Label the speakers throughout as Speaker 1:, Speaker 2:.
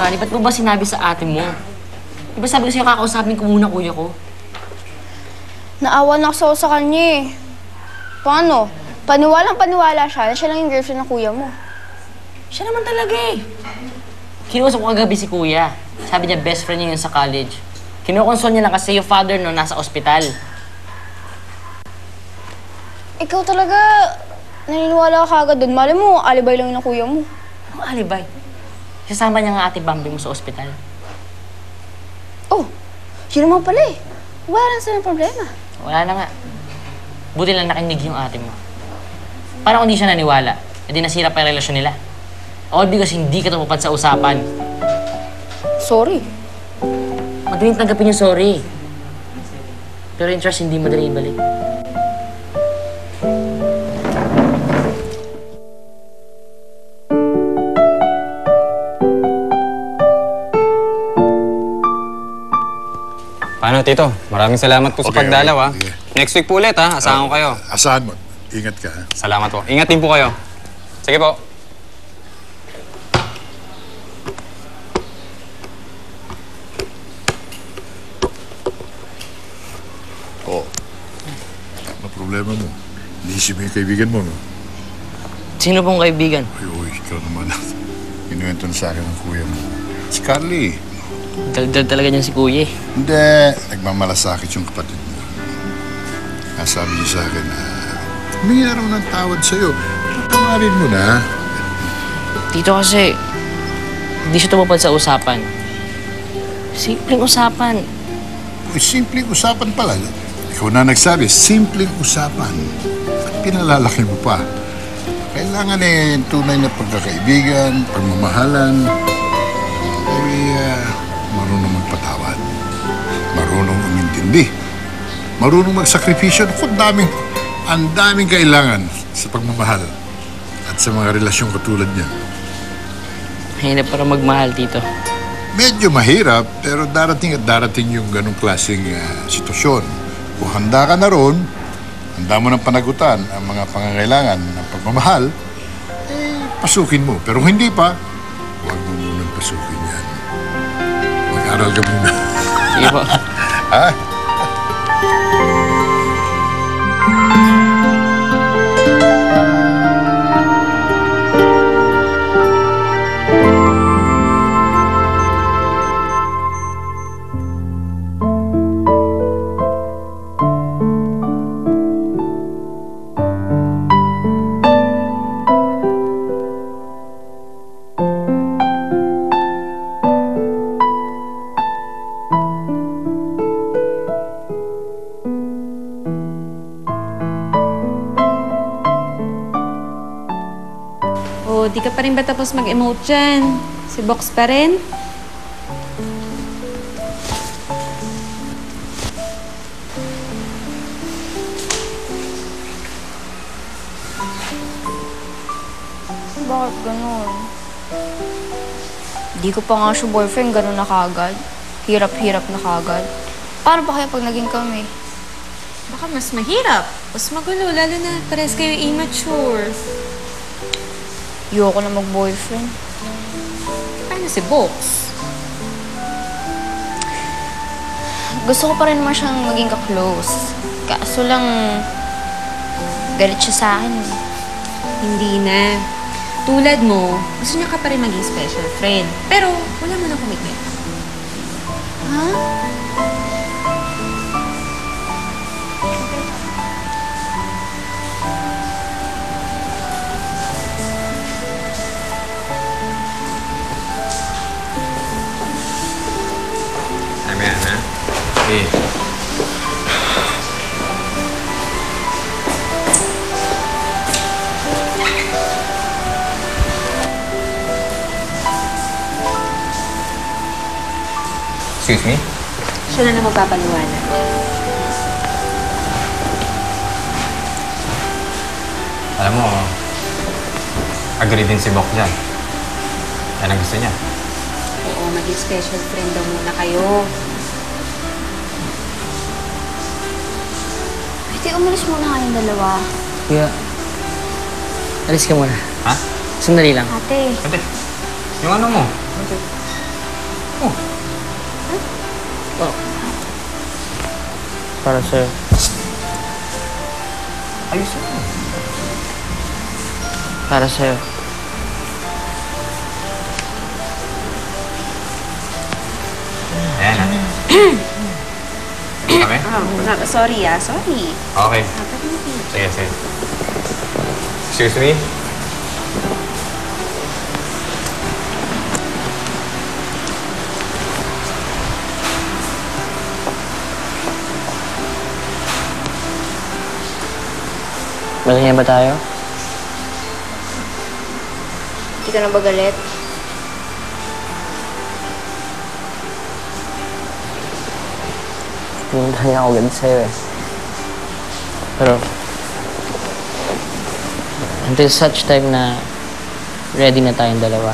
Speaker 1: sakali, ba't mo ba sinabi sa ate mo? Di ba sabi ko sa'yo kakausapin ko muna kuya ko?
Speaker 2: Naawa na ako sa kanya eh. Paano? Paniwalang-paniwala siya na siya lang yung girlfriend ng kuya mo.
Speaker 1: Siya naman talaga eh. Kinuusap ko kagabi si kuya. Sabi niya best friend niya yun sa college. Kinukonsol niya lang kasi yung father no nasa ospital.
Speaker 2: Ikaw talaga, naniniwala ka agad doon. Mali mo, alibay lang yun ng kuya mo.
Speaker 1: Anong alibay? Sasama niya nga ate Bambi mo sa ospital.
Speaker 2: Oh, yun naman pala eh. Wala lang sila problema.
Speaker 1: Wala na nga. Buti lang nakinig yung ate mo. Parang hindi siya naniwala. E di nasira pa yung relasyon nila. All because hindi ka tumupad sa usapan.
Speaker 2: Sorry.
Speaker 1: Madaling tanggapin yung sorry. Pero yung trust hindi madali ibalik.
Speaker 3: Paano, Tito? Maraming salamat po sa pagdalaw, ha?
Speaker 4: Okay.
Speaker 3: Next week po ulit, ha? Asahan ko kayo.
Speaker 4: Asahan mo. Ingat ka, ha?
Speaker 3: Salamat po. Ingat din po kayo. Sige po.
Speaker 4: Oo. Ano problema mo? Inisip mo yung kaibigan mo, no?
Speaker 1: Sino pong kaibigan?
Speaker 4: Ay, uy, ikaw naman. Kinuwento na sa akin ng kuya mo. Si Carly.
Speaker 1: Daldal talaga niyan si kuya eh.
Speaker 4: Hindi. Nagmamalasakit yung kapatid mo. Sabi niya sa akin na humingi na raw ng tawad sa'yo. Tatawarin mo na.
Speaker 1: Tito kasi, hindi siya tumupad sa usapan. Simpleng usapan.
Speaker 4: Uy, simpleng usapan pala. Ikaw na nagsabi, simpleng usapan. At pinalalaki mo pa. Kailangan eh, tunay na pagkakaibigan, pagmamahalan. Marunong magpatawad. Marunong umintindi. Marunong magsakripisyo. Ang daming kailangan sa pagmamahal at sa mga relasyon katulad niya.
Speaker 1: Mahirap para magmahal, Tito.
Speaker 4: Medyo mahirap, pero darating at darating yung ganong klaseng sitwasyon. Kung handa ka na ron, handa mo ng panagutan ang mga pangangailangan ng pagmamahal, pasukin mo. Pero hindi pa, huwag mo munang pasukin yan. Mag-aral ka muna.
Speaker 1: Sige po.
Speaker 4: Ha?
Speaker 5: Oh, di ka pa rin ba tapos mag-emote dyan? Si Box pa rin?
Speaker 2: Bakit ganun? Di ko pa nga siya boyfriend, ganun na kagad. Hirap-hirap na kagad. Paano pa kaya pag naging kami?
Speaker 5: Baka mas mahirap. Mas magulo, lalo na pares kayo immature.
Speaker 2: Ayoko na mag-boyfriend.
Speaker 5: Paano si Box?
Speaker 2: Gusto ko pa rin naman siyang maging ka-close. Kaso lang, galit siya sa akin.
Speaker 5: Hindi na. Tulad mo, gusto niya ka pa rin maging special friend. Pero wala mo na commitment.
Speaker 2: Ha?
Speaker 3: Ayan, ha? Okay. Excuse me?
Speaker 5: Siya na magpapaliwanag.
Speaker 3: Alam mo, agree din si Bok dyan. Yan ang gusto niya.
Speaker 5: Oo, maging special friend daw muna kayo.
Speaker 2: Pwede umalis muna kayong dalawa.
Speaker 1: Kuya, alis ka muna.
Speaker 3: Ha?
Speaker 1: Sandali lang.
Speaker 2: Ate,
Speaker 3: Ate, yung ano mo? Ate. Oh.
Speaker 1: Para sa'yo.
Speaker 3: Ayusin mo.
Speaker 1: Para sa'yo.
Speaker 3: Ayan ha. Okay?
Speaker 5: Sorry sorry.
Speaker 3: Okay. Sige, sige. Excuse me?
Speaker 1: Masaya ba tayo?
Speaker 2: Hindi ka na ba galit?
Speaker 1: Pinunta niya ako galit sa'yo eh. Pero, until such time na ready na tayong dalawa.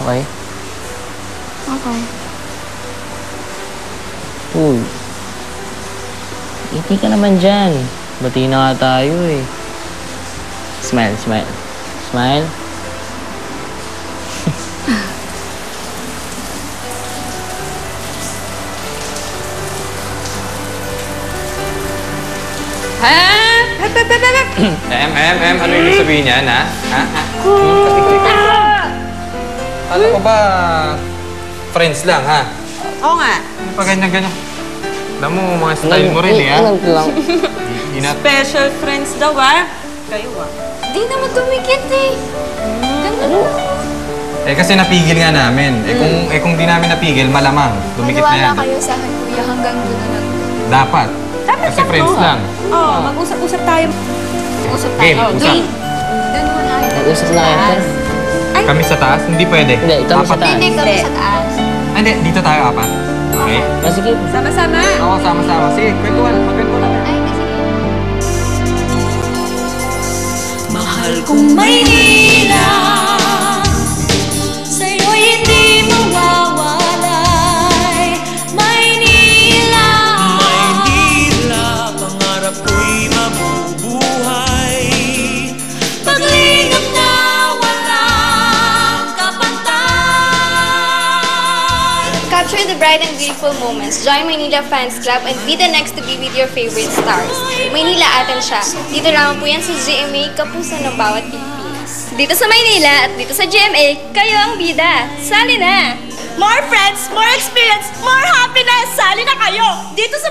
Speaker 1: Okay?
Speaker 2: Okay.
Speaker 1: Uy. Hindi ka naman dyan. Bati na nga tayo eh. Smile, smile. Smile.
Speaker 3: Ano yung sabihin niyan, ha? Ha? Alam ko ba, friends lang, ha?
Speaker 5: Oo nga.
Speaker 3: Hindi pa ganyan-ganyan. Alam mo, mga style mo rin, eh, ha?
Speaker 1: Alam ko lang.
Speaker 5: Special friends daw, Kayo,
Speaker 2: Di naman tumikit eh. Ganda na.
Speaker 3: Eh, kasi napigil nga namin. Kung di namin napigil, malamang. Dumikit na yan.
Speaker 2: Maniwala kayo sa akin, kuya, hanggang doon na lang.
Speaker 3: Dapat. Kasi friends lang.
Speaker 5: Oo, mag-usap-usap tayo.
Speaker 2: Usap
Speaker 3: Game,
Speaker 2: tayo.
Speaker 3: usap.
Speaker 2: Doon muna kayo.
Speaker 1: Nag-usap na kayo.
Speaker 3: Kami sa taas? Hindi pwede.
Speaker 1: Hindi, kami sa
Speaker 3: Apat.
Speaker 1: taas.
Speaker 2: Hindi kami sa taas.
Speaker 3: Ah, hindi, dito tayo apat. Okay?
Speaker 1: Ah, sige.
Speaker 5: Sama-sama.
Speaker 3: Oo, sama-sama. Sige, kwentuhan. Magkwentuhan namin.
Speaker 2: Ay, kasi...
Speaker 6: Mahal kong Maynila, sa'yo'y hindi mawawalay. Maynila,
Speaker 7: Maynila, pangarap ko'y mabubuhay.
Speaker 6: paglingap na walang kapantay.
Speaker 2: Capture the bright and beautiful moments. Join Maynila Fans Club and be the next to be with your favorite stars. Maynila atin siya. Dito lang po yan sa GMA, kapuso ng bawat Pilipinas. Dito sa Maynila at dito sa GMA, kayo ang bida. Sali na!
Speaker 6: More friends, more experience, more happiness. Sali na kayo dito sa